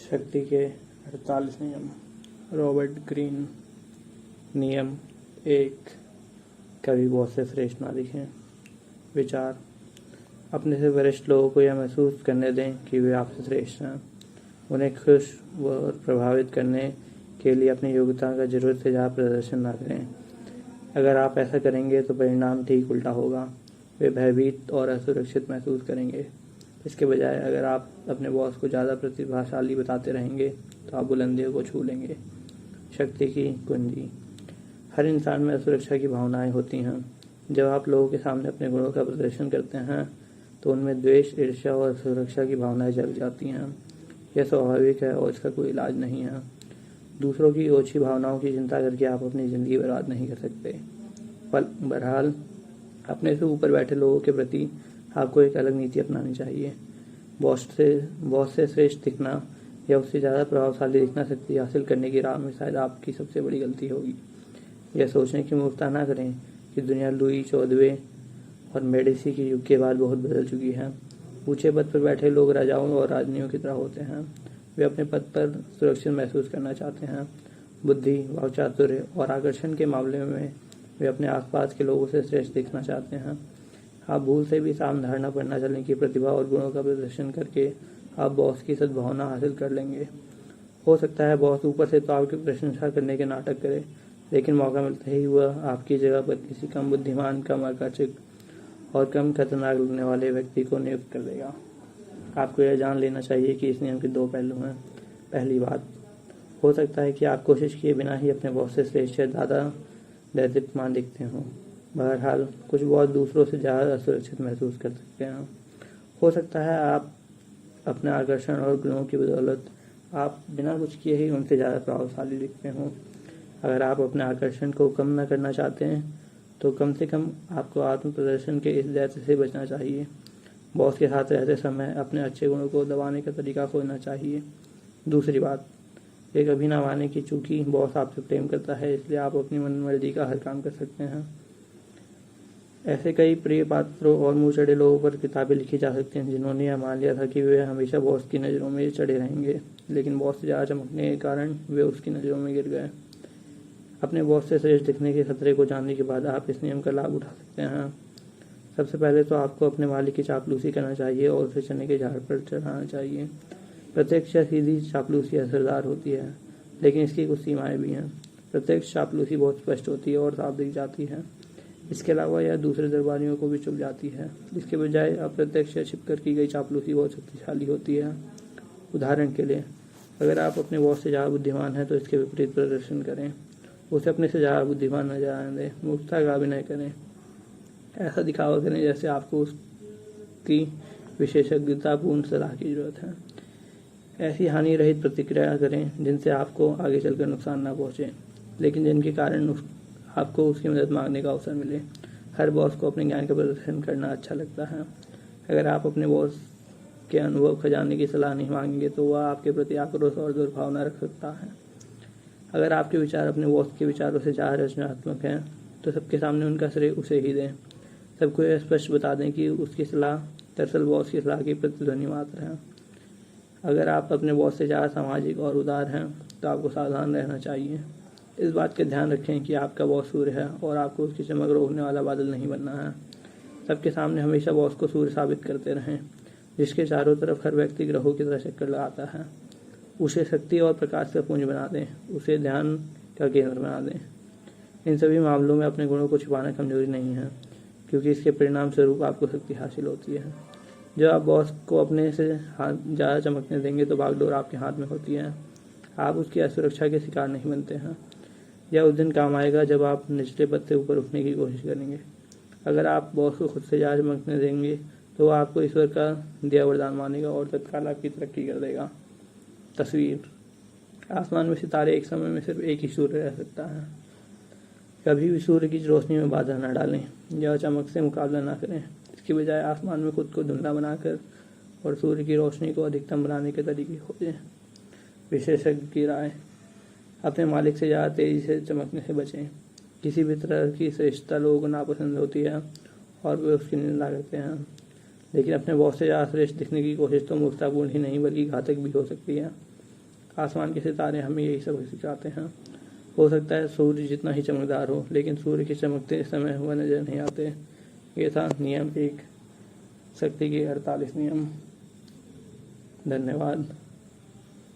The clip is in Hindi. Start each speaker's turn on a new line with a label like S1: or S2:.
S1: शक्ति के 48 नियम। Robert Greene. नियम 1, कभी बॉस से श्रेष्ठ ना दिखें। विचार, अपने से वरिष्ठ लोगों को यह महसूस करने दें कि वे आपसे श्रेष्ठ हैं। उन्हें खुश और प्रभावित करने के लिए अपनी योग्यता का जरूरत से ज़्यादा प्रदर्शन ना करें। अगर आप ऐसा करेंगे तो परिणाम ठीक उल्टा होगा। वे भयभीत और असुरक्षित महसूस करेंगे। इसके बजाय अगर आप अपने बॉस को ज़्यादा प्रतिभाशाली बताते रहेंगे तो आप बुलंदियों को छू लेंगे। शक्ति की कुंजी। हर इंसान में असुरक्षा की भावनाएं होती हैं। जब आप लोगों के सामने अपने गुणों का प्रदर्शन करते हैं तो उनमें द्वेष, ईर्ष्या और असुरक्षा की भावनाएं जग जाती हैं। यह स्वाभाविक है और इसका कोई इलाज नहीं है। दूसरों की ओछी भावनाओं की चिंता करके आप अपनी ज़िंदगी बर्बाद नहीं कर सकते। बहरहाल, अपने से ऊपर बैठे लोगों के प्रति आपको एक अलग नीति अपनानी चाहिए। बॉस से श्रेष्ठ दिखना या उससे ज़्यादा प्रभावशाली दिखना शक्ति हासिल करने की राह में शायद आपकी सबसे बड़ी गलती होगी। यह सोचने की मूर्खता ना करें कि दुनिया लुई 14वें और मेडिसी के युग के बाद बहुत बदल चुकी है। ऊंचे पद पर बैठे लोग राजाओं और राजनियों की तरह होते हैं। वे अपने पद पर सुरक्षित महसूस करना चाहते हैं। बुद्धि, वाक्चातुर्य और आकर्षण के मामले में वे अपने आसपास के लोगों से श्रेष्ठ दिखना चाहते हैं। आप भूल से भी साम धारणा पर न चलने की प्रतिभा और गुणों का प्रदर्शन करके आप बॉस की सद्भावना हासिल कर लेंगे। हो सकता है बॉस ऊपर से तो आपकी प्रशंसा करने के नाटक करे, लेकिन मौका मिलते ही वह आपकी जगह पर किसी कम बुद्धिमान, कम आकर्षक और कम खतरनाक लगने वाले व्यक्ति को नियुक्त कर देगा। आपको यह जान लेना चाहिए कि इस नियम के 2 पहलू हैं। पहली बात, हो सकता है कि आप कोशिश किए बिना ही अपने बॉस से श्रेष्ठ या ज़्यादा दैदीप्यमान दिखते हों। बहरहाल, कुछ बॉस दूसरों से ज़्यादा असुरक्षित महसूस कर सकते हैं। हो सकता है आप अपने आकर्षण और गुणों की बदौलत आप बिना कुछ किए ही उनसे ज़्यादा प्रभावशाली दिखते हों। अगर आप अपने आकर्षण को कम न करना चाहते हैं तो कम से कम आपको आत्म प्रदर्शन के इस दैत्य से बचना चाहिए। बॉस के साथ रहते समय अपने अच्छे गुणों को दबाने का तरीका खोजना चाहिए। दूसरी बात, ये कभी ना माने कि चूंकि बॉस आपसे प्रेम करता है इसलिए आप अपनी मनमर्जी का हर काम कर सकते हैं। ऐसे कई प्रिय पात्रों और मुँह चढ़े लोगों पर किताबें लिखी जा सकती हैं जिन्होंने यह मान लिया था कि वे हमेशा बॉस की नज़रों में चढ़े रहेंगे, लेकिन बॉस से ज़्यादा चमकने के कारण वे उसकी नज़रों में गिर गए। अपने बॉस से श्रेष्ठ दिखने के खतरे को जानने के बाद आप इस नियम का लाभ उठा सकते हैं। सबसे पहले तो आपको अपने मालिक की चापलूसी करना चाहिए और उसे चने के झाड़ पर चढ़ाना चाहिए। प्रत्यक्ष या सीधी चापलूसी असरदार होती है, लेकिन इसकी कुछ सीमाएं भी हैं। प्रत्यक्ष चापलूसी बहुत स्पष्ट होती है और साफ दिख जाती है। इसके अलावा यह दूसरे दरबारियों को भी चुभ जाती है। इसके बजाय अप्रत्यक्ष या छिपकर की गई चापलूसी बहुत शक्तिशाली होती है। उदाहरण के लिए, अगर आप अपने बॉस से ज़्यादा बुद्धिमान हैं तो इसके विपरीत प्रदर्शन करें। उसे अपने से ज़्यादा बुद्धिमान नजर आने दें। मूर्खता का अभिनय करें। ऐसा दिखावा करें जैसे आपको उसकी विशेषज्ञतापूर्ण सलाह की जरूरत है। ऐसी हानि रहित प्रतिक्रिया करें जिनसे आपको आगे चलकर नुकसान ना पहुँचे, लेकिन जिनके कारण आपको उसकी मदद मांगने का अवसर मिले। हर बॉस को अपने ज्ञान का प्रदर्शन करना अच्छा लगता है। अगर आप अपने बॉस के अनुभव खजाने की सलाह नहीं मांगेंगे तो वह आपके प्रति आक्रोश और दुर्भावना रख सकता है। अगर आपके विचार अपने बॉस के विचारों से ज़्यादा रचनात्मक हैं तो सबके सामने उनका श्रेय उसे ही दें। सबको यह स्पष्ट बता दें कि उसकी सलाह दरअसल बॉस की सलाह की प्रतिध्वनि मात्र है। अगर आप अपने बॉस से ज़्यादा सामाजिक और उदार हैं तो आपको सावधान रहना चाहिए। इस बात का ध्यान रखें कि आपका बॉस सूर्य है और आपको उसकी चमक रोकने वाला बादल नहीं बनना है। सबके सामने हमेशा बॉस को सूर्य साबित करते रहें, जिसके चारों तरफ हर व्यक्ति ग्रहों की तरह चक्कर लगाता है। उसे शक्ति और प्रकाश का पुंज बना दें, उसे ध्यान का केंद्र बना दें। इन सभी मामलों में अपने गुणों को छिपाना कमजोरी नहीं है, क्योंकि इसके परिणाम स्वरूप आपको शक्ति हासिल होती है। जब आप बॉस को अपने से ज़्यादा चमकने देंगे तो बागडोर आपके हाथ में होती है। आप उसकी असुरक्षा के शिकार नहीं बनते हैं। यह उस दिन काम आएगा जब आप निचले पद से ऊपर उठने की कोशिश करेंगे। अगर आप बॉस को खुद से ज़्यादा चमकने देंगे तो वह आपको ईश्वर का दिया वरदान मानेगा और तत्काल आपकी तरक्की कर देगा। तस्वीर, आसमान में सितारे एक समय में सिर्फ एक ही सूर्य रह सकता है। कभी भी सूर्य की रोशनी में बाधा न डालें या चमक से मुकाबला न करें। इसके बजाय आसमान में खुद को धुंधला बनाकर और सूर्य की रोशनी को अधिकतम बनाने के तरीके खोजें। विशेषज्ञ की राय, अपने मालिक से ज़्यादा तेज़ी से चमकने से बचें। किसी भी तरह की श्रेष्ठता लोगों को नापसंद होती है और वे उसकी निंदा करते हैं, लेकिन अपने बॉस से ज़्यादा श्रेष्ठ दिखने की कोशिश तो मूर्खतापूर्ण ही नहीं बल्कि घातक भी हो सकती है। आसमान के सितारे हमें यही सब सिखाते हैं। हो सकता है सूर्य जितना ही चमकदार हो, लेकिन सूर्य के चमकते समय वह नजर नहीं आते। ये था नियम 1, शक्ति के 48 नियम। धन्यवाद।